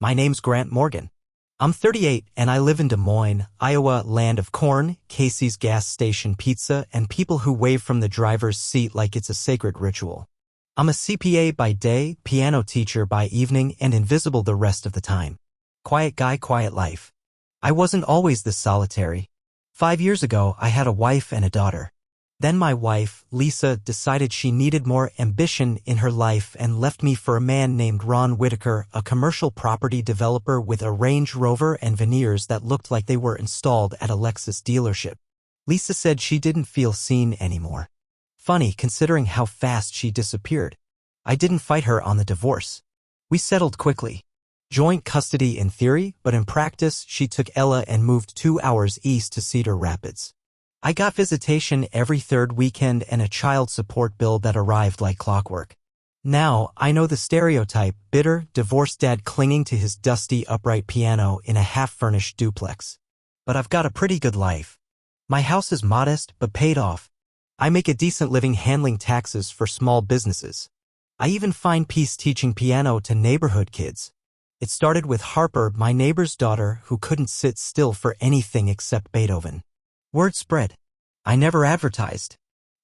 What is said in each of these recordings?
My name's Grant Morgan. I'm 38 and I live in Des Moines, Iowa, land of corn, Casey's gas station pizza, and people who wave from the driver's seat like it's a sacred ritual. I'm a CPA by day, piano teacher by evening, and invisible the rest of the time. Quiet guy, quiet life. I wasn't always this solitary. 5 years ago, I had a wife and a daughter. Then my wife, Lisa, decided she needed more ambition in her life and left me for a man named Ron Whitaker, a commercial property developer with a Range Rover and veneers that looked like they were installed at a Lexus dealership. Lisa said she didn't feel seen anymore. Funny considering how fast she disappeared. I didn't fight her on the divorce. We settled quickly. Joint custody in theory, but in practice, she took Ella and moved 2 hours east to Cedar Rapids. I got visitation every third weekend and a child support bill that arrived like clockwork. Now, I know the stereotype, bitter, divorced dad clinging to his dusty upright piano in a half-furnished duplex. But I've got a pretty good life. My house is modest, but paid off. I make a decent living handling taxes for small businesses. I even find peace teaching piano to neighborhood kids. It started with Harper, my neighbor's daughter, who couldn't sit still for anything except Beethoven. Word spread. I never advertised.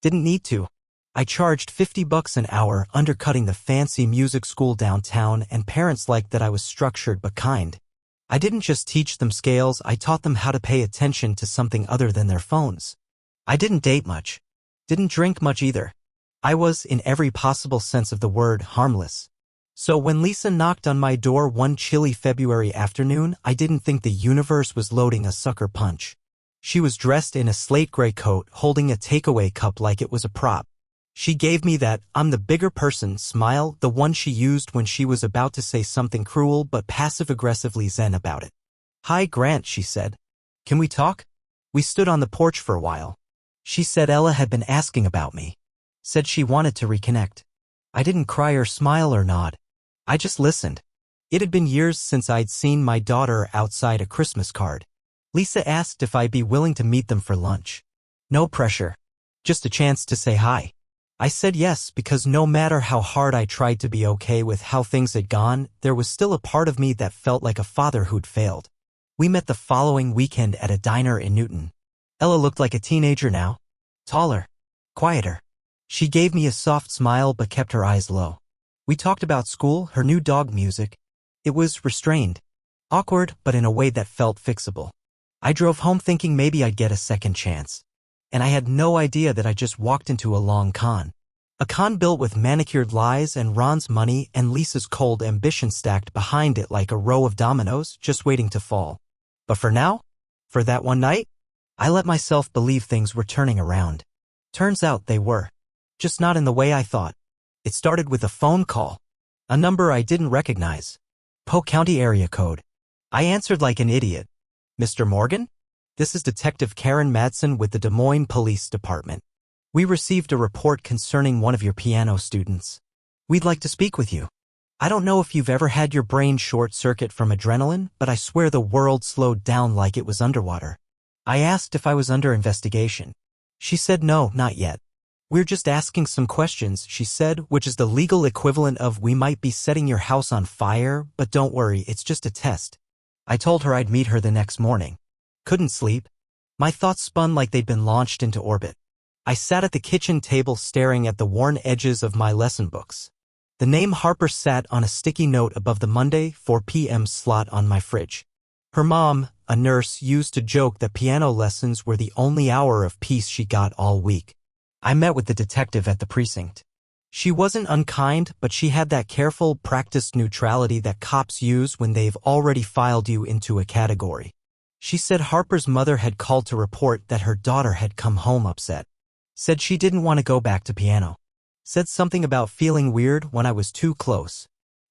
Didn't need to. I charged $50 an hour, undercutting the fancy music school downtown, and parents liked that I was structured but kind. I didn't just teach them scales, I taught them how to pay attention to something other than their phones. I didn't date much. Didn't drink much either. I was, in every possible sense of the word, harmless. So when Lisa knocked on my door one chilly February afternoon, I didn't think the universe was loading a sucker punch. She was dressed in a slate gray coat, holding a takeaway cup like it was a prop. She gave me that "I'm the bigger person" smile, the one she used when she was about to say something cruel but passive-aggressively zen about it. "Hi, Grant," she said. "Can we talk?" We stood on the porch for a while. She said Ella had been asking about me. Said she wanted to reconnect. I didn't cry or smile or nod. I just listened. It had been years since I'd seen my daughter outside a Christmas card. Lisa asked if I'd be willing to meet them for lunch. No pressure. Just a chance to say hi. I said yes because no matter how hard I tried to be okay with how things had gone, there was still a part of me that felt like a father who'd failed. We met the following weekend at a diner in Newton. Ella looked like a teenager now. Taller. Quieter. She gave me a soft smile but kept her eyes low. We talked about school, her new dog, music. It was restrained. Awkward, but in a way that felt fixable. I drove home thinking maybe I'd get a second chance. And I had no idea that I just walked into a long con. A con built with manicured lies and Ron's money and Lisa's cold ambition stacked behind it like a row of dominoes just waiting to fall. But for now, for that one night, I let myself believe things were turning around. Turns out they were. Just not in the way I thought. It started with a phone call. A number I didn't recognize. Polk County area code. I answered like an idiot. "Mr. Morgan? This is Detective Karen Madsen with the Des Moines Police Department. We received a report concerning one of your piano students. We'd like to speak with you. I don't know if you've ever had your brain short-circuit from adrenaline, but I swear the world slowed down like it was underwater." I asked if I was under investigation. She said no, not yet. "We're just asking some questions," she said, which is the legal equivalent of "we might be setting your house on fire, but don't worry, it's just a test." I told her I'd meet her the next morning. Couldn't sleep. My thoughts spun like they'd been launched into orbit. I sat at the kitchen table staring at the worn edges of my lesson books. The name Harper sat on a sticky note above the Monday 4 p.m. slot on my fridge. Her mom, a nurse, used to joke that piano lessons were the only hour of peace she got all week. I met with the detective at the precinct. She wasn't unkind, but she had that careful, practiced neutrality that cops use when they've already filed you into a category. She said Harper's mother had called to report that her daughter had come home upset. Said she didn't want to go back to piano. Said something about feeling weird when I was too close.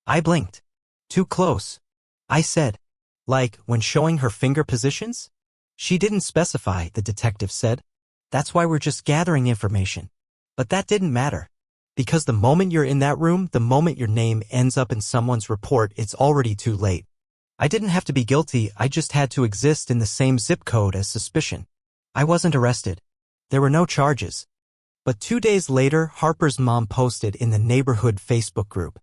I blinked. Too close. I said. Like, when showing her finger positions? She didn't specify, the detective said. That's why we're just gathering information. But that didn't matter. Because the moment you're in that room, the moment your name ends up in someone's report, it's already too late. I didn't have to be guilty, I just had to exist in the same zip code as suspicion. I wasn't arrested. There were no charges. But 2 days later, Harper's mom posted in the neighborhood Facebook group,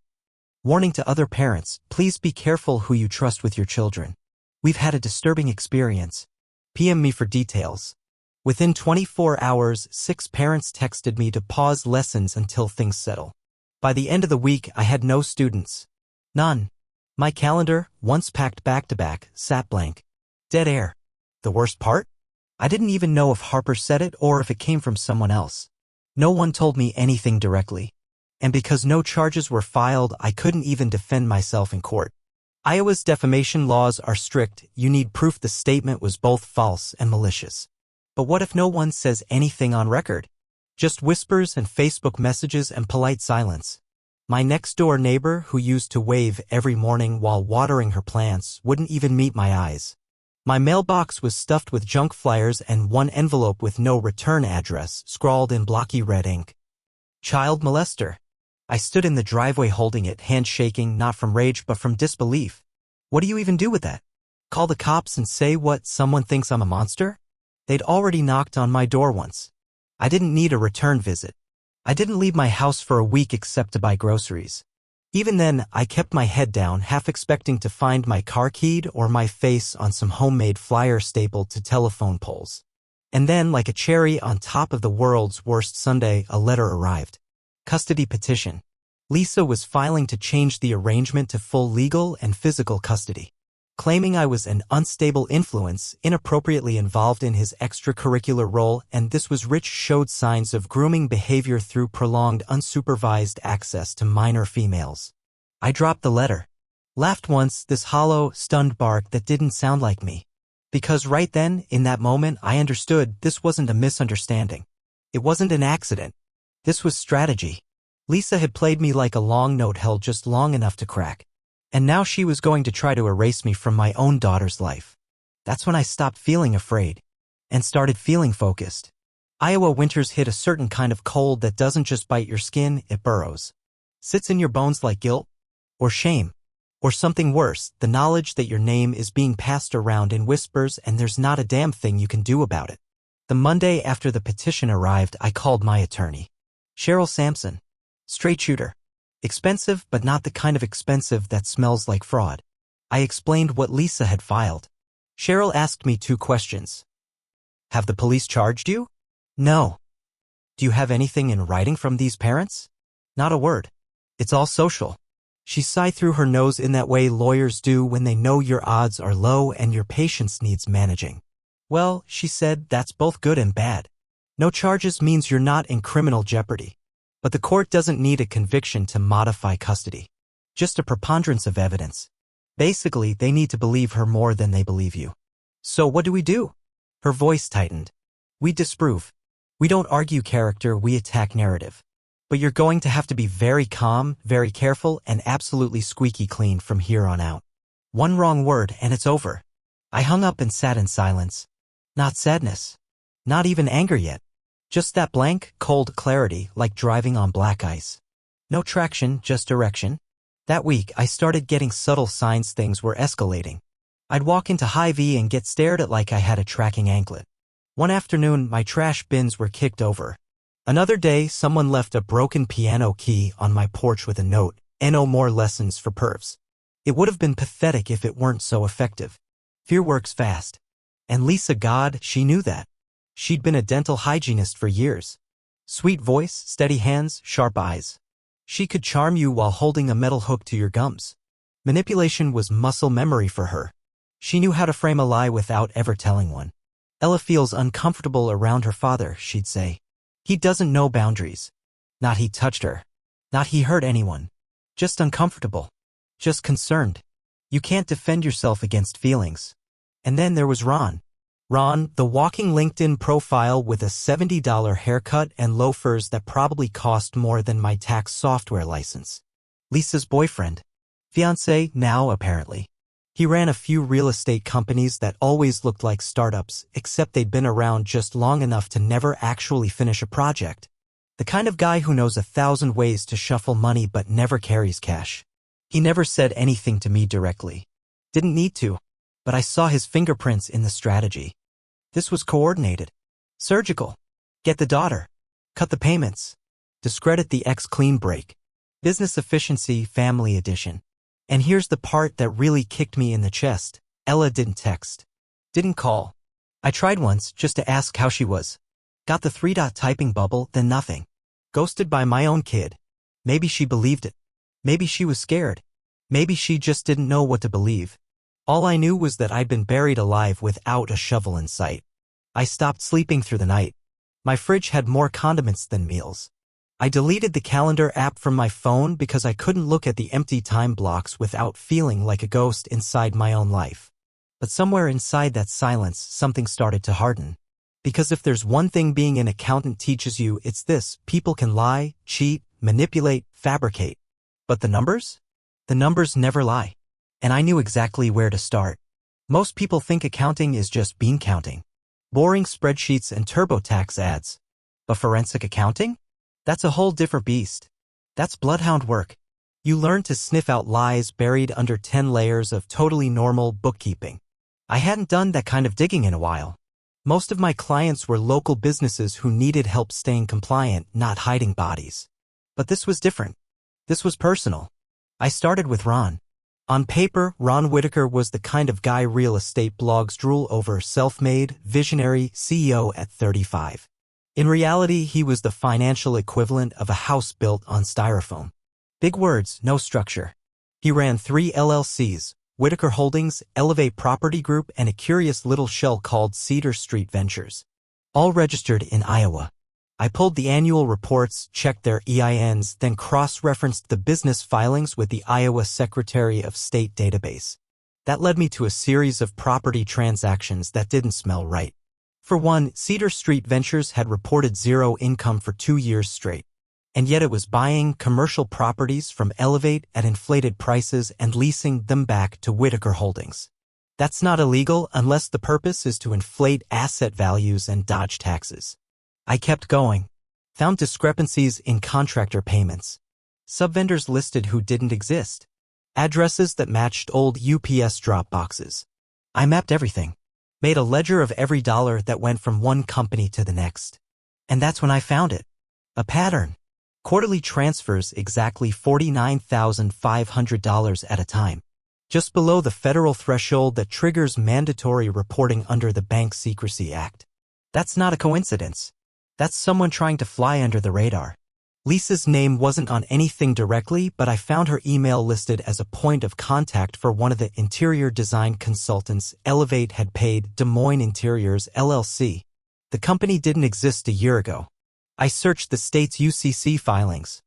Warning to other parents, please be careful who you trust with your children. We've had a disturbing experience. PM me for details. Within 24 hours, 6 parents texted me to pause lessons until things settle. By the end of the week, I had no students. None. My calendar, once packed back-to-back, sat blank. Dead air. The worst part? I didn't even know if Harper said it or if it came from someone else. No one told me anything directly. And because no charges were filed, I couldn't even defend myself in court. Iowa's defamation laws are strict. You need proof the statement was both false and malicious. But what if no one says anything on record? Just whispers and Facebook messages and polite silence. My next-door neighbor, who used to wave every morning while watering her plants, wouldn't even meet my eyes. My mailbox was stuffed with junk flyers and one envelope with no return address, scrawled in blocky red ink. Child molester. I stood in the driveway holding it, hand shaking, not from rage but from disbelief. What do you even do with that? Call the cops and say what, someone thinks I'm a monster? They'd already knocked on my door once. I didn't need a return visit. I didn't leave my house for a week except to buy groceries. Even then, I kept my head down, half expecting to find my car keyed or my face on some homemade flyer stapled to telephone poles. And then, like a cherry on top of the world's worst sundae, a letter arrived. Custody petition. Lisa was filing to change the arrangement to full legal and physical custody, claiming I was an unstable influence, inappropriately involved in his extracurricular role, and this was Rich showed signs of grooming behavior through prolonged unsupervised access to minor females. I dropped the letter. Laughed once, this hollow, stunned bark that didn't sound like me. Because right then, in that moment, I understood this wasn't a misunderstanding. It wasn't an accident. This was strategy. Lisa had played me like a long note held just long enough to crack. And now she was going to try to erase me from my own daughter's life. That's when I stopped feeling afraid and started feeling focused. Iowa winters hit a certain kind of cold that doesn't just bite your skin, it burrows. Sits in your bones like guilt or shame or something worse, the knowledge that your name is being passed around in whispers and there's not a damn thing you can do about it. The Monday after the petition arrived, I called my attorney. Cheryl Sampson. Straight shooter. Expensive, but not the kind of expensive that smells like fraud. I explained what Lisa had filed. Cheryl asked me 2 questions. Have the police charged you? No. Do you have anything in writing from these parents? Not a word. It's all social. She sighed through her nose in that way lawyers do when they know your odds are low and your patience needs managing. Well, she said, that's both good and bad. No charges means you're not in criminal jeopardy. But the court doesn't need a conviction to modify custody. Just a preponderance of evidence. Basically, they need to believe her more than they believe you. So what do we do? Her voice tightened. We disprove. We don't argue character, we attack narrative. But you're going to have to be very calm, very careful, and absolutely squeaky clean from here on out. One wrong word and it's over. I hung up and sat in silence. Not sadness. Not even anger yet. Just that blank, cold clarity, like driving on black ice. No traction, just direction. That week, I started getting subtle signs things were escalating. I'd walk into Hy-Vee and get stared at like I had a tracking anklet. One afternoon, my trash bins were kicked over. Another day, someone left a broken piano key on my porch with a note, "No more lessons for pervs." It would have been pathetic if it weren't so effective. Fear works fast. And Lisa, God, she knew that. She'd been a dental hygienist for years. Sweet voice, steady hands, sharp eyes. She could charm you while holding a metal hook to your gums. Manipulation was muscle memory for her. She knew how to frame a lie without ever telling one. Ella feels uncomfortable around her father, she'd say. He doesn't know boundaries. Not he touched her. Not he hurt anyone. Just uncomfortable. Just concerned. You can't defend yourself against feelings. And then there was Ron. Ron, the walking LinkedIn profile with a $70 haircut and loafers that probably cost more than my tax software license. Lisa's boyfriend. Fiancé, now apparently. He ran a few real estate companies that always looked like startups, except they'd been around just long enough to never actually finish a project. The kind of guy who knows 1,000 ways to shuffle money but never carries cash. He never said anything to me directly. Didn't need to. But I saw his fingerprints in the strategy. This was coordinated. Surgical. Get the daughter. Cut the payments. Discredit the ex clean break. Business Efficiency Family Edition. And here's the part that really kicked me in the chest. Ella didn't text. Didn't call. I tried once just to ask how she was. Got the three-dot typing bubble, then nothing. Ghosted by my own kid. Maybe she believed it. Maybe she was scared. Maybe she just didn't know what to believe. All I knew was that I'd been buried alive without a shovel in sight. I stopped sleeping through the night. My fridge had more condiments than meals. I deleted the calendar app from my phone because I couldn't look at the empty time blocks without feeling like a ghost inside my own life. But somewhere inside that silence, something started to harden. Because if there's one thing being an accountant teaches you, it's this: people can lie, cheat, manipulate, fabricate. But the numbers? The numbers never lie. And I knew exactly where to start. Most people think accounting is just bean counting. Boring spreadsheets and TurboTax ads. But forensic accounting? That's a whole different beast. That's bloodhound work. You learn to sniff out lies buried under 10 layers of totally normal bookkeeping. I hadn't done that kind of digging in a while. Most of my clients were local businesses who needed help staying compliant, not hiding bodies. But this was different. This was personal. I started with Ron. On paper, Ron Whitaker was the kind of guy real estate blogs drool over: self-made, visionary, CEO at 35. In reality, he was the financial equivalent of a house built on styrofoam. Big words, no structure. He ran 3 LLCs, Whitaker Holdings, Elevate Property Group, and a curious little shell called Cedar Street Ventures. All registered in Iowa. I pulled the annual reports, checked their EINs, then cross-referenced the business filings with the Iowa Secretary of State database. That led me to a series of property transactions that didn't smell right. For one, Cedar Street Ventures had reported zero income for 2 years straight. And yet it was buying commercial properties from Elevate at inflated prices and leasing them back to Whitaker Holdings. That's not illegal unless the purpose is to inflate asset values and dodge taxes. I kept going. Found discrepancies in contractor payments. Subvendors listed who didn't exist. Addresses that matched old UPS drop boxes. I mapped everything. Made a ledger of every dollar that went from one company to the next. And that's when I found it. A pattern. Quarterly transfers exactly $49,500 at a time. Just below the federal threshold that triggers mandatory reporting under the Bank Secrecy Act. That's not a coincidence. That's someone trying to fly under the radar. Lisa's name wasn't on anything directly, but I found her email listed as a point of contact for one of the interior design consultants Elevate had paid. Des Moines Interiors, LLC. The company didn't exist a year ago. I searched the state's UCC filings.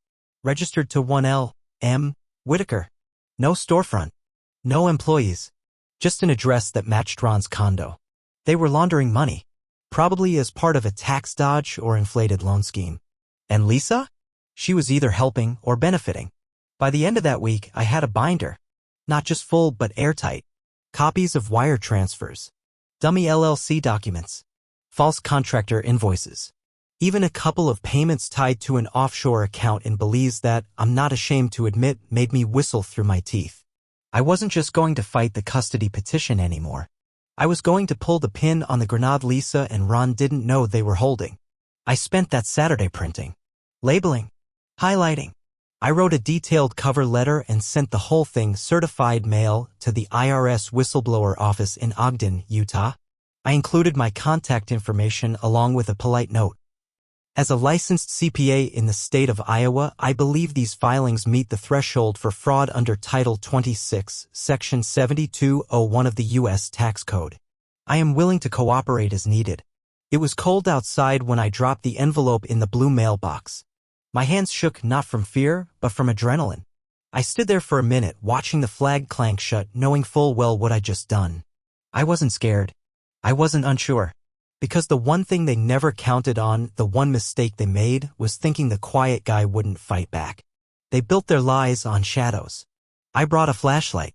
Registered to 1L, M. Whitaker. No storefront. No employees. Just an address that matched Ron's condo. They were laundering money. Probably as part of a tax dodge or inflated loan scheme. And Lisa? She was either helping or benefiting. By the end of that week, I had a binder. Not just full, but airtight. Copies of wire transfers. Dummy LLC documents. False contractor invoices. Even a couple of payments tied to an offshore account in Belize that, I'm not ashamed to admit, made me whistle through my teeth. I wasn't just going to fight the custody petition anymore. I was going to pull the pin on the grenade Lisa and Ron didn't know they were holding. I spent that Saturday printing, labeling, highlighting. I wrote a detailed cover letter and sent the whole thing certified mail to the IRS whistleblower office in Ogden, Utah. I included my contact information along with a polite note. As a licensed CPA in the state of Iowa, I believe these filings meet the threshold for fraud under Title 26, Section 7201 of the U.S. Tax Code. I am willing to cooperate as needed. It was cold outside when I dropped the envelope in the blue mailbox. My hands shook not from fear, but from adrenaline. I stood there for a minute watching the flag clank shut, knowing full well what I'd just done. I wasn't scared. I wasn't unsure. Because the one thing they never counted on, the one mistake they made, was thinking the quiet guy wouldn't fight back. They built their lies on shadows. I brought a flashlight.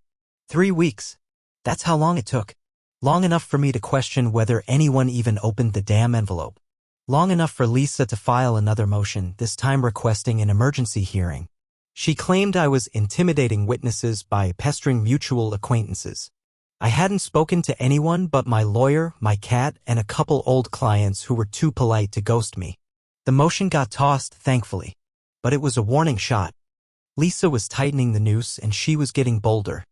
3 weeks. That's how long it took. Long enough for me to question whether anyone even opened the damn envelope. Long enough for Lisa to file another motion, this time requesting an emergency hearing. She claimed I was intimidating witnesses by pestering mutual acquaintances. I hadn't spoken to anyone but my lawyer, my cat, and a couple old clients who were too polite to ghost me. The motion got tossed, thankfully. But it was a warning shot. Lisa was tightening the noose and she was getting bolder.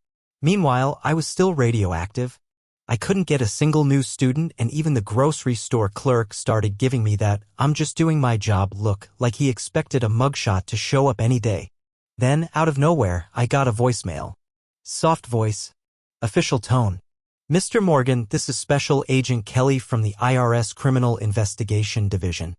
Meanwhile, I was still radioactive. I couldn't get a single new student, and even the grocery store clerk started giving me that "I'm just doing my job" look, like he expected a mugshot to show up any day. Then, out of nowhere, I got a voicemail. Soft voice. Official tone. "Mr. Morgan, this is Special Agent Kelly from the IRS Criminal Investigation Division.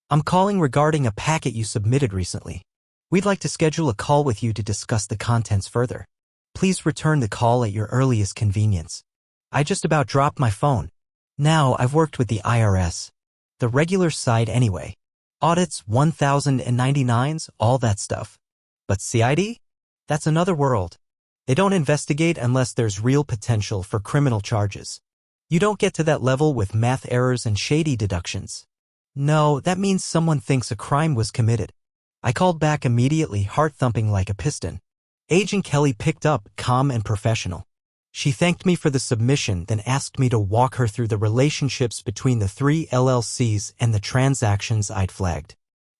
I'm calling regarding a packet you submitted recently. We'd like to schedule a call with you to discuss the contents further. Please return the call at your earliest convenience." I just about dropped my phone. Now I've worked with the IRS. The regular side anyway. Audits, 1099s, all that stuff. But CID? That's another world. They don't investigate unless there's real potential for criminal charges. You don't get to that level with math errors and shady deductions. No, that means someone thinks a crime was committed. I called back immediately, heart thumping like a piston. Agent Kelly picked up, calm and professional. She thanked me for the submission, then asked me to walk her through the relationships between the 3 LLCs and the transactions I'd flagged.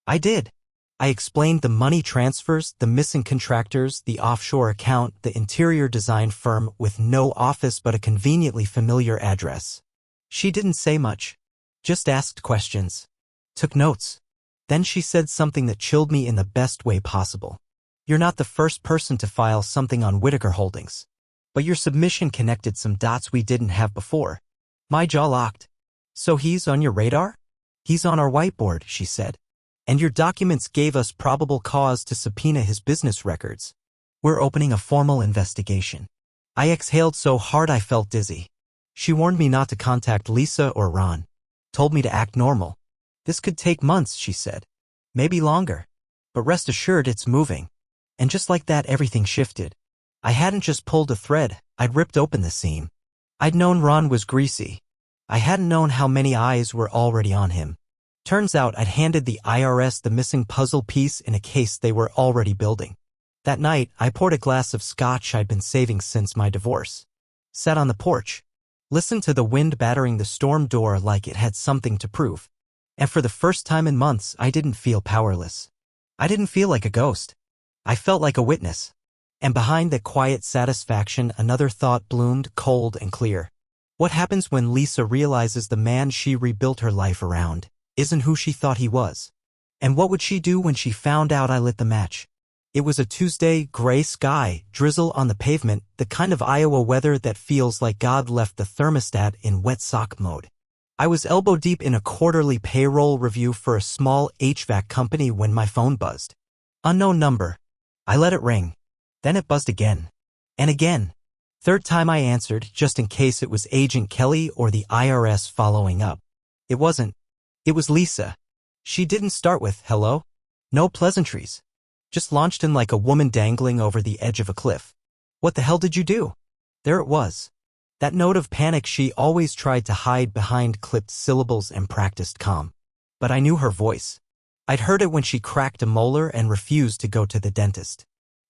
I did. I explained the money transfers, the missing contractors, the offshore account, the interior design firm with no office but a conveniently familiar address. She didn't say much. Just asked questions. Took notes. Then she said something that chilled me in the best way possible. "You're not the first person to file something on Whitaker Holdings. But your submission connected some dots we didn't have before." My jaw locked. "So he's on your radar?" "He's on our whiteboard," she said. "And your documents gave us probable cause to subpoena his business records. We're opening a formal investigation." I exhaled so hard I felt dizzy. She warned me not to contact Lisa or Ron. Told me to act normal. "This could take months," she said. "Maybe longer. But rest assured it's moving." And just like that, everything shifted. I hadn't just pulled a thread, I'd ripped open the seam. I'd known Ron was greasy. I hadn't known how many eyes were already on him. Turns out I'd handed the IRS the missing puzzle piece in a case they were already building. That night, I poured a glass of scotch I'd been saving since my divorce. Sat on the porch. Listened to the wind battering the storm door like it had something to prove. And for the first time in months, I didn't feel powerless. I didn't feel like a ghost. I felt like a witness. And behind that quiet satisfaction, another thought bloomed, cold and clear. What happens when Lisa realizes the man she rebuilt her life around isn't who she thought he was? And what would she do when she found out I lit the match? It was a Tuesday, gray sky, drizzle on the pavement, the kind of Iowa weather that feels like God left the thermostat in wet sock mode. I was elbow deep in a quarterly payroll review for a small HVAC company when my phone buzzed. Unknown number. I let it ring. Then it buzzed again. And again. Third time I answered, just in case it was Agent Kelly or the IRS following up. It wasn't. It was Lisa. She didn't start with "hello." No pleasantries. Just launched in like a woman dangling over the edge of a cliff. "What the hell did you do?" There it was. That note of panic she always tried to hide behind clipped syllables and practiced calm. But I knew her voice. I'd heard it when she cracked a molar and refused to go to the dentist.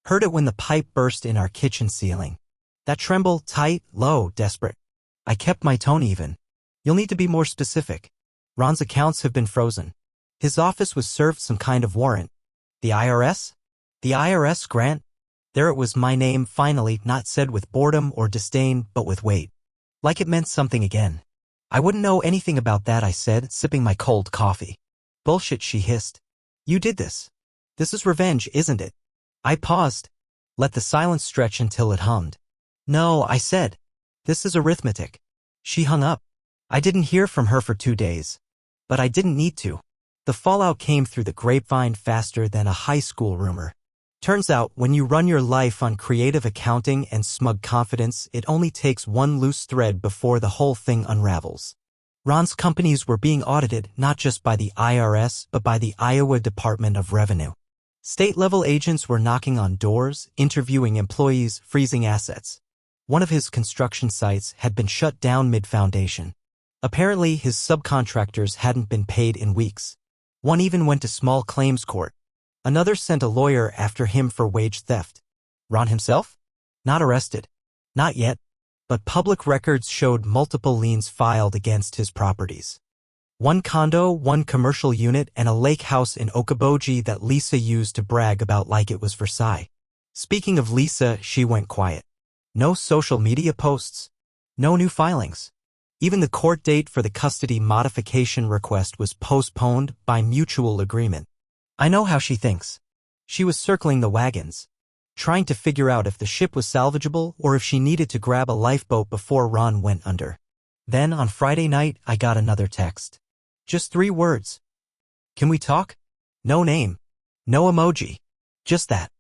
Heard it when the pipe burst in our kitchen ceiling. That tremble, tight, low, desperate. I kept my tone even. "You'll need to be more specific. Ron's accounts have been frozen. His office was served some kind of warrant." "The IRS?" "The IRS, Grant." There it was, my name, finally, not said with boredom or disdain, but with weight. Like it meant something again. "I wouldn't know anything about that," I said, sipping my cold coffee. "Bullshit," she hissed. "You did this. This is revenge, isn't it?" I paused. Let the silence stretch until it hummed. "No," I said. "This is arithmetic." She hung up. I didn't hear from her for 2 days. But I didn't need to. The fallout came through the grapevine faster than a high school rumor. Turns out, when you run your life on creative accounting and smug confidence, it only takes one loose thread before the whole thing unravels. Ron's companies were being audited not just by the IRS, but by the Iowa Department of Revenue. State-level agents were knocking on doors, interviewing employees, freezing assets. One of his construction sites had been shut down mid-foundation. Apparently, his subcontractors hadn't been paid in weeks. One even went to small claims court. Another sent a lawyer after him for wage theft. Ron himself? Not arrested. Not yet. But public records showed multiple liens filed against his properties. One condo, one commercial unit, and a lake house in Okoboji that Lisa used to brag about like it was Versailles. Speaking of Lisa, she went quiet. No social media posts. No new filings. Even the court date for the custody modification request was postponed by mutual agreement. I know how she thinks. She was circling the wagons, trying to figure out if the ship was salvageable or if she needed to grab a lifeboat before Ron went under. Then, on Friday night, I got another text. Just 3 words. Can we talk? No name. No emoji. Just that.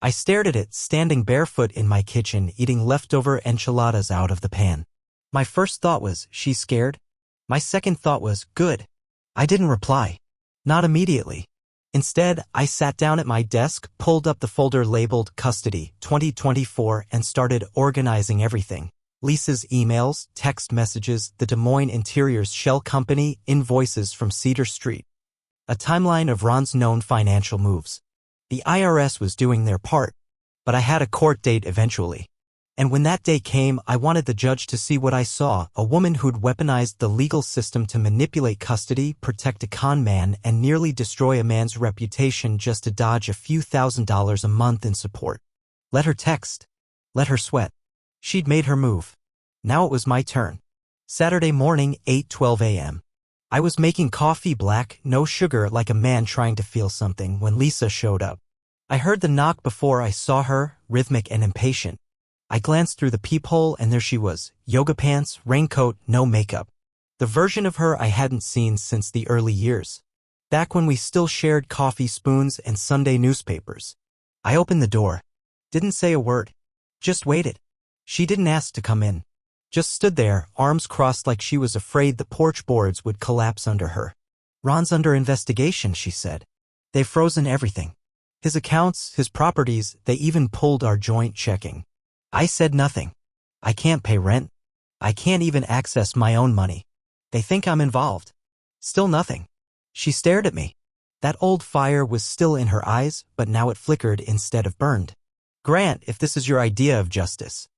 I stared at it, standing barefoot in my kitchen, eating leftover enchiladas out of the pan. My first thought was, she's scared? My second thought was, good. I didn't reply. Not immediately. Instead, I sat down at my desk, pulled up the folder labeled Custody 2024 and started organizing everything. Lisa's emails, text messages, the Des Moines Interiors Shell Company, invoices from Cedar Street. A timeline of Ron's known financial moves. The IRS was doing their part, but I had a court date eventually. And when that day came, I wanted the judge to see what I saw, a woman who'd weaponized the legal system to manipulate custody, protect a con man, and nearly destroy a man's reputation just to dodge a few $1,000s a month in support. Let her text. Let her sweat. She'd made her move. Now it was my turn. Saturday morning, 8:12 a.m. I was making coffee black, no sugar, like a man trying to feel something, when Lisa showed up. I heard the knock before I saw her, rhythmic and impatient. I glanced through the peephole and there she was, yoga pants, raincoat, no makeup. The version of her I hadn't seen since the early years. Back when we still shared coffee spoons and Sunday newspapers. I opened the door. Didn't say a word. Just waited. She didn't ask to come in. Just stood there, arms crossed like she was afraid the porch boards would collapse under her. Ron's under investigation, she said. They've frozen everything. His accounts, his properties, they even pulled our joint checking. I said nothing. I can't pay rent. I can't even access my own money. They think I'm involved. Still nothing. She stared at me. That old fire was still in her eyes, but now it flickered instead of burned. Grant, if this is your idea of justice.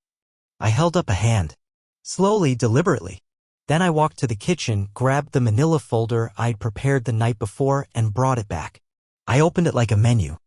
I held up a hand. Slowly, deliberately. Then I walked to the kitchen, grabbed the manila folder I'd prepared the night before, and brought it back. I opened it like a menu.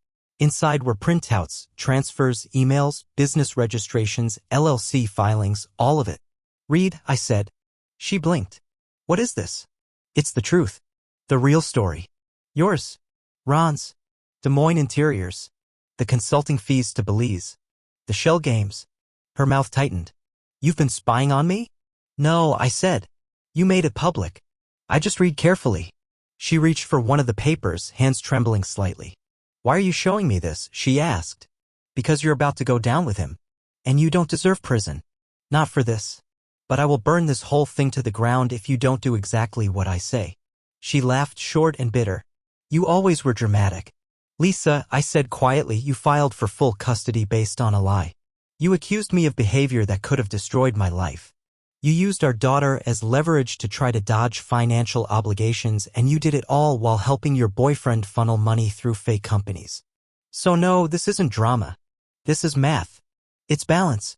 Inside were printouts, transfers, emails, business registrations, LLC filings, all of it. Read, I said. She blinked. What is this? It's the truth. The real story. Yours. Ron's. Des Moines Interiors. The consulting fees to Belize. The shell games. Her mouth tightened. You've been spying on me? No, I said. You made it public. I just read carefully. She reached for one of the papers, hands trembling slightly. Why are you showing me this? She asked. Because you're about to go down with him. And you don't deserve prison. Not for this. But I will burn this whole thing to the ground if you don't do exactly what I say. She laughed short and bitter. You always were dramatic. Lisa, I said quietly, you filed for full custody based on a lie. You accused me of behavior that could have destroyed my life. You used our daughter as leverage to try to dodge financial obligations, and you did it all while helping your boyfriend funnel money through fake companies. So no, this isn't drama. This is math. It's balance.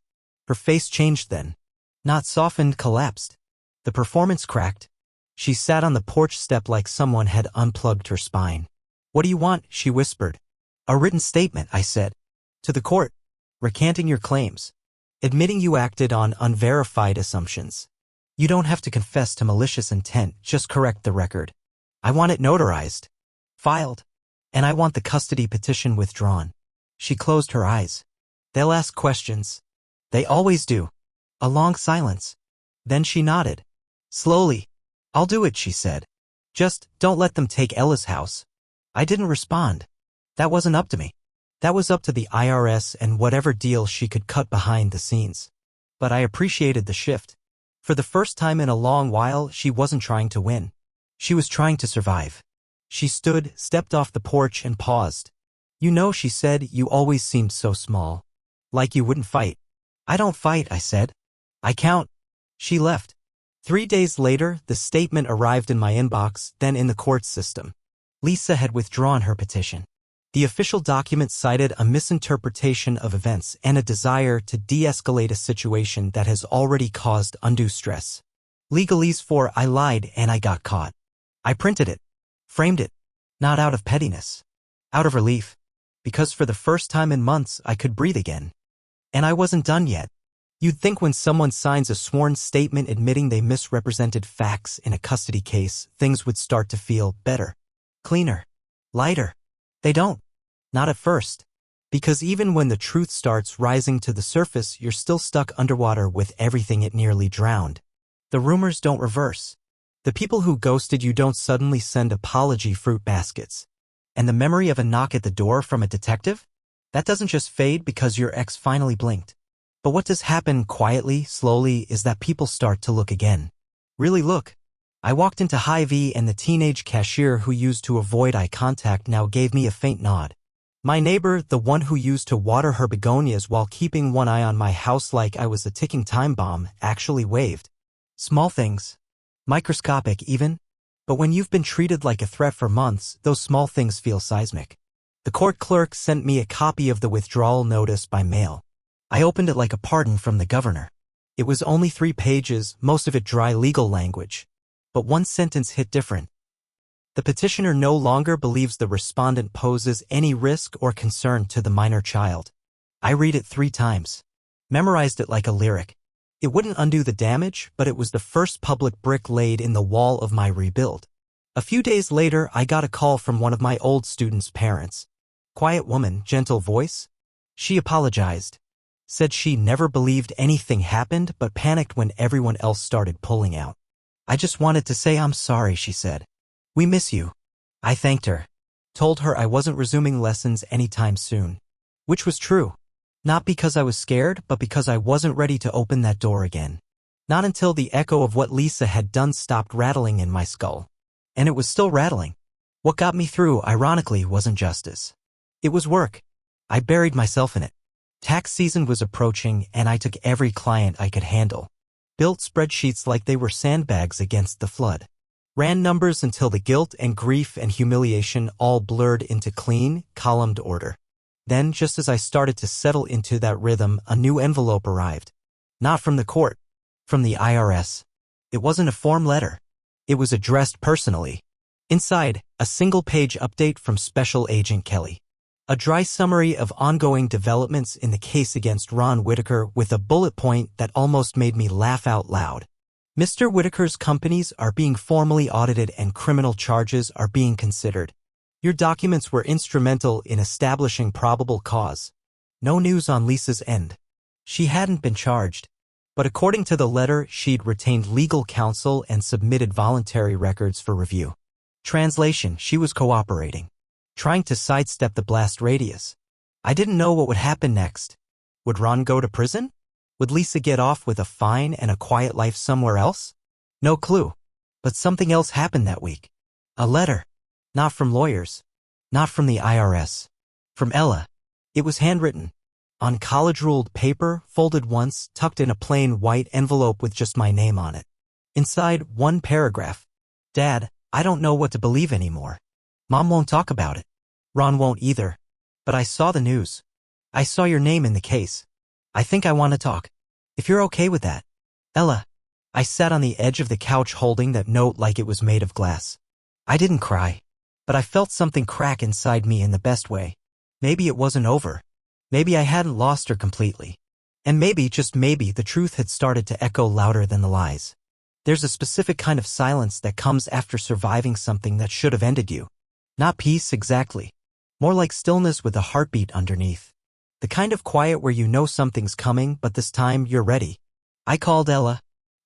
Her face changed then. Not softened, collapsed. The performance cracked. She sat on the porch step like someone had unplugged her spine. What do you want? She whispered. A written statement, I said. To the court. Recanting your claims. Admitting you acted on unverified assumptions. You don't have to confess to malicious intent, just correct the record. I want it notarized. Filed. And I want the custody petition withdrawn. She closed her eyes. They'll ask questions. They always do. A long silence. Then she nodded. Slowly. I'll do it, she said. Just don't let them take Ella's house. I didn't respond. That wasn't up to me. That was up to the IRS and whatever deal she could cut behind the scenes. But I appreciated the shift. For the first time in a long while, she wasn't trying to win. She was trying to survive. She stood, stepped off the porch, and paused. You know, she said, you always seemed so small. Like you wouldn't fight. I don't fight, I said. I count. She left. 3 days later, the statement arrived in my inbox, then in the court system. Lisa had withdrawn her petition. The official document cited a misinterpretation of events and a desire to de-escalate a situation that has already caused undue stress. Legalese for I lied and I got caught. I printed it. Framed it. Not out of pettiness. Out of relief. Because for the first time in months, I could breathe again. And I wasn't done yet. You'd think when someone signs a sworn statement admitting they misrepresented facts in a custody case, things would start to feel better, cleaner, lighter. They don't. Not at first. Because even when the truth starts rising to the surface, you're still stuck underwater with everything it nearly drowned. The rumors don't reverse. The people who ghosted you don't suddenly send apology fruit baskets. And the memory of a knock at the door from a detective? That doesn't just fade because your ex finally blinked. But what does happen quietly, slowly, is that people start to look again. Really look. I walked into Hy-Vee and the teenage cashier who used to avoid eye contact now gave me a faint nod. My neighbor, the one who used to water her begonias while keeping one eye on my house like I was a ticking time bomb, actually waved. Small things. Microscopic even. But when you've been treated like a threat for months, those small things feel seismic. The court clerk sent me a copy of the withdrawal notice by mail. I opened it like a pardon from the governor. It was only 3 pages, most of it dry legal language. But one sentence hit different. The petitioner no longer believes the respondent poses any risk or concern to the minor child. I read it 3 times. Memorized it like a lyric. It wouldn't undo the damage, but it was the first public brick laid in the wall of my rebuild. A few days later, I got a call from one of my old students' parents. Quiet woman, gentle voice. She apologized. Said she never believed anything happened but panicked when everyone else started pulling out. I just wanted to say I'm sorry, she said. We miss you. I thanked her. Told her I wasn't resuming lessons anytime soon. Which was true. Not because I was scared, but because I wasn't ready to open that door again. Not until the echo of what Lisa had done stopped rattling in my skull. And it was still rattling. What got me through, ironically, wasn't justice. It was work. I buried myself in it. Tax season was approaching, and I took every client I could handle. Built spreadsheets like they were sandbags against the flood. Ran numbers until the guilt and grief and humiliation all blurred into clean, columned order. Then, just as I started to settle into that rhythm, a new envelope arrived. Not from the court. From the IRS. It wasn't a form letter. It was addressed personally. Inside, a single-page update from Special Agent Kelly. A dry summary of ongoing developments in the case against Ron Whitaker with a bullet point that almost made me laugh out loud. Mr. Whitaker's companies are being formally audited and criminal charges are being considered. Your documents were instrumental in establishing probable cause. No news on Lisa's end. She hadn't been charged. But according to the letter, she'd retained legal counsel and submitted voluntary records for review. Translation: she was cooperating. Trying to sidestep the blast radius. I didn't know what would happen next. Would Ron go to prison? Would Lisa get off with a fine and a quiet life somewhere else? No clue. But something else happened that week. A letter. Not from lawyers. Not from the IRS. From Ella. It was handwritten. On college-ruled paper, folded once, tucked in a plain white envelope with just my name on it. Inside, one paragraph. Dad, I don't know what to believe anymore. Mom won't talk about it. Ron won't either. But I saw the news. I saw your name in the case. I think I want to talk. If you're okay with that. Ella. I sat on the edge of the couch holding that note like it was made of glass. I didn't cry. But I felt something crack inside me in the best way. Maybe it wasn't over. Maybe I hadn't lost her completely. And maybe, just maybe, the truth had started to echo louder than the lies. There's a specific kind of silence that comes after surviving something that should have ended you. Not peace exactly. More like stillness with a heartbeat underneath. The kind of quiet where you know something's coming, but this time you're ready. I called Ella.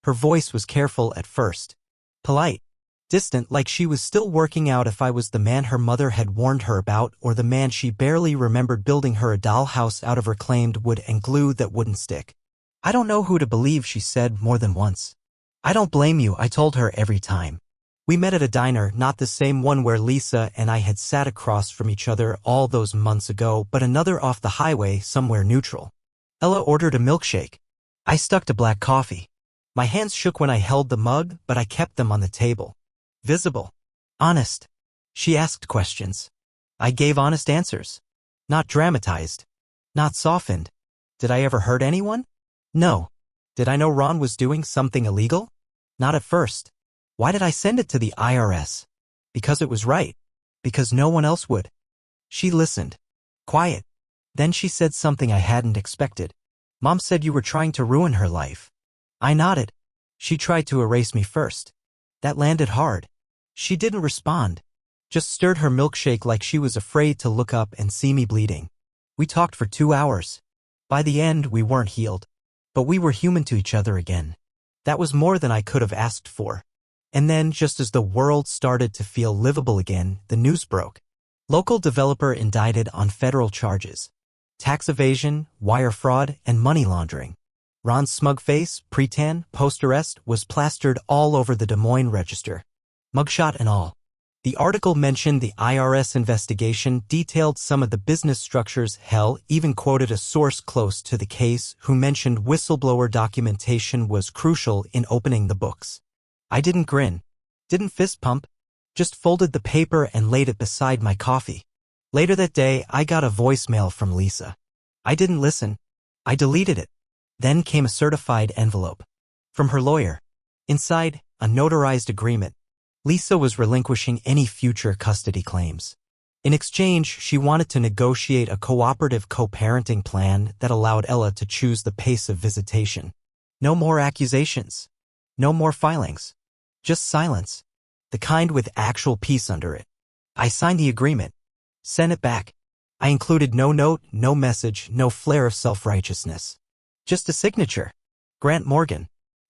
Her voice was careful at first. Polite. Distant, like she was still working out if I was the man her mother had warned her about or the man she barely remembered building her a dollhouse out of reclaimed wood and glue that wouldn't stick. I don't know who to believe, she said more than once. I don't blame you, I told her every time. We met at a diner, not the same one where Lisa and I had sat across from each other all those months ago, but another off the highway, somewhere neutral. Ella ordered a milkshake. I stuck to black coffee. My hands shook when I held the mug, but I kept them on the table. Visible. Honest. She asked questions. I gave honest answers. Not dramatized. Not softened. Did I ever hurt anyone? No. Did I know Ron was doing something illegal? Not at first. Why did I send it to the IRS? Because it was right. Because no one else would. She listened. Quiet. Then she said something I hadn't expected. Mom said you were trying to ruin her life. I nodded. She tried to erase me first. That landed hard. She didn't respond. Just stirred her milkshake like she was afraid to look up and see me bleeding. We talked for 2 hours. By the end, we weren't healed. But we were human to each other again. That was more than I could have asked for. And then, just as the world started to feel livable again, the news broke. Local developer indicted on federal charges. Tax evasion, wire fraud, and money laundering. Ron's smug face, pre-tan, post-arrest, was plastered all over the Des Moines Register. Mugshot and all. The article mentioned the IRS investigation, detailed some of the business structures, hell, even quoted a source close to the case who mentioned whistleblower documentation was crucial in opening the books. I didn't grin. Didn't fist pump. Just folded the paper and laid it beside my coffee. Later that day, I got a voicemail from Lisa. I didn't listen. I deleted it. Then came a certified envelope. From her lawyer. Inside, a notarized agreement. Lisa was relinquishing any future custody claims. In exchange, she wanted to negotiate a cooperative co-parenting plan that allowed Ella to choose the pace of visitation. No more accusations. No more filings. Just silence. The kind with actual peace under it. I signed the agreement. Sent it back. I included no note, no message, no flare of self-righteousness. Just a signature. Grant Morgan.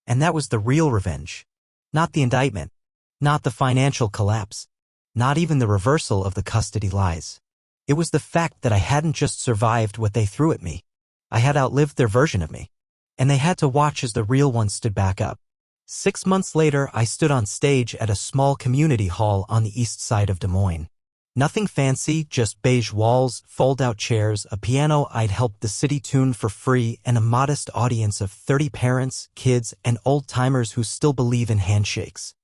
And that was the real revenge. Not the indictment. Not the financial collapse. Not even the reversal of the custody lies. It was the fact that I hadn't just survived what they threw at me. I had outlived their version of me. And they had to watch as the real one stood back up. 6 months later, I stood on stage at a small community hall on the east side of Des Moines. Nothing fancy, just beige walls, fold-out chairs, a piano I'd helped the city tune for free, and a modest audience of 30 parents, kids, and old-timers who still believe in handshakes.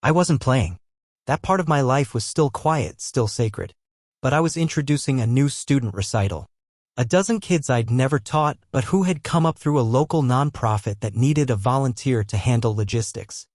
I wasn't playing. That part of my life was still quiet, still sacred. But I was introducing a new student recital. A dozen kids I'd never taught, but who had come up through a local nonprofit that needed a volunteer to handle logistics.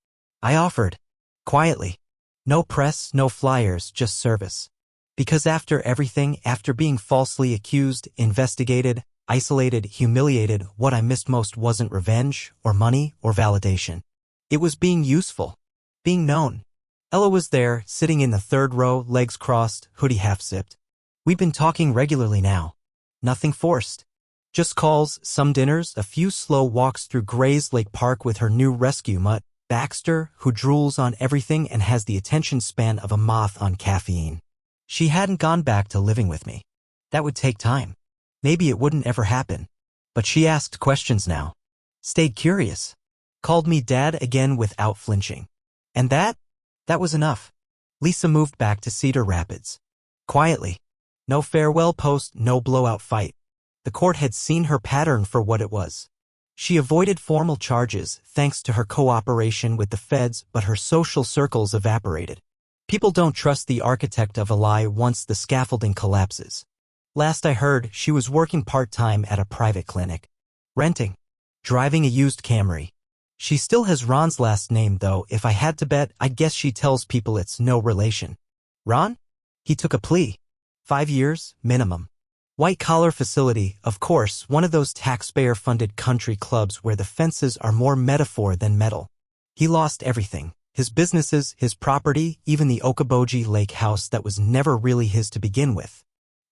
I offered. Quietly. No press, no flyers, just service. Because after everything, after being falsely accused, investigated, isolated, humiliated, what I missed most wasn't revenge, or money, or validation. It was being useful. Being known. Ella was there, sitting in the third row, legs crossed, hoodie half-zipped. We'd been talking regularly now. Nothing forced. Just calls, some dinners, a few slow walks through Gray's Lake Park with her new rescue mutt, Baxter, who drools on everything and has the attention span of a moth on caffeine. She hadn't gone back to living with me. That would take time. Maybe it wouldn't ever happen. But she asked questions now. Stayed curious. Called me Dad again without flinching. And that was enough. Lisa moved back to Cedar Rapids. Quietly. No farewell post, no blowout fight. The court had seen her pattern for what it was. She avoided formal charges thanks to her cooperation with the feds, but her social circles evaporated. People don't trust the architect of a lie once the scaffolding collapses. Last I heard, she was working part-time at a private clinic. Renting. Driving a used Camry. She still has Ron's last name, though. If I had to bet, I'd guess she tells people it's no relation. Ron? He took a plea. 5 years, minimum. White-collar facility, of course, one of those taxpayer-funded country clubs where the fences are more metaphor than metal. He lost everything. His businesses, his property, even the Okoboji Lake house that was never really his to begin with.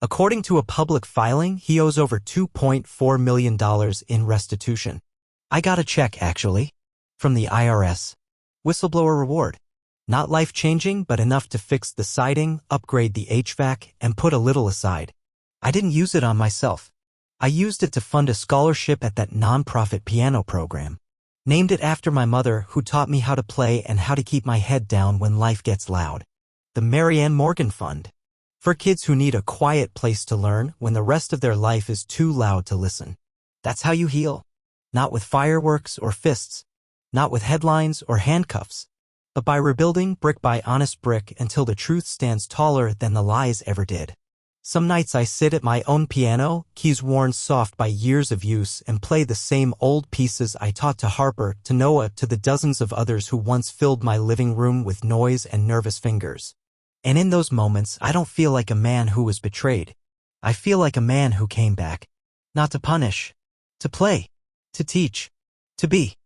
According to a public filing, he owes over $2.4 million in restitution. I got a check, actually. From the IRS. Whistleblower reward. Not life-changing, but enough to fix the siding, upgrade the HVAC, and put a little aside. I didn't use it on myself. I used it to fund a scholarship at that nonprofit piano program. Named it after my mother, who taught me how to play and how to keep my head down when life gets loud. The Marianne Morgan Fund. For kids who need a quiet place to learn when the rest of their life is too loud to listen. That's how you heal. Not with fireworks or fists. Not with headlines or handcuffs. But by rebuilding brick by honest brick until the truth stands taller than the lies ever did. Some nights I sit at my own piano, keys worn soft by years of use, and play the same old pieces I taught to Harper, to Noah, to the dozens of others who once filled my living room with noise and nervous fingers. And in those moments, I don't feel like a man who was betrayed. I feel like a man who came back. Not to punish. To play. To teach. To be.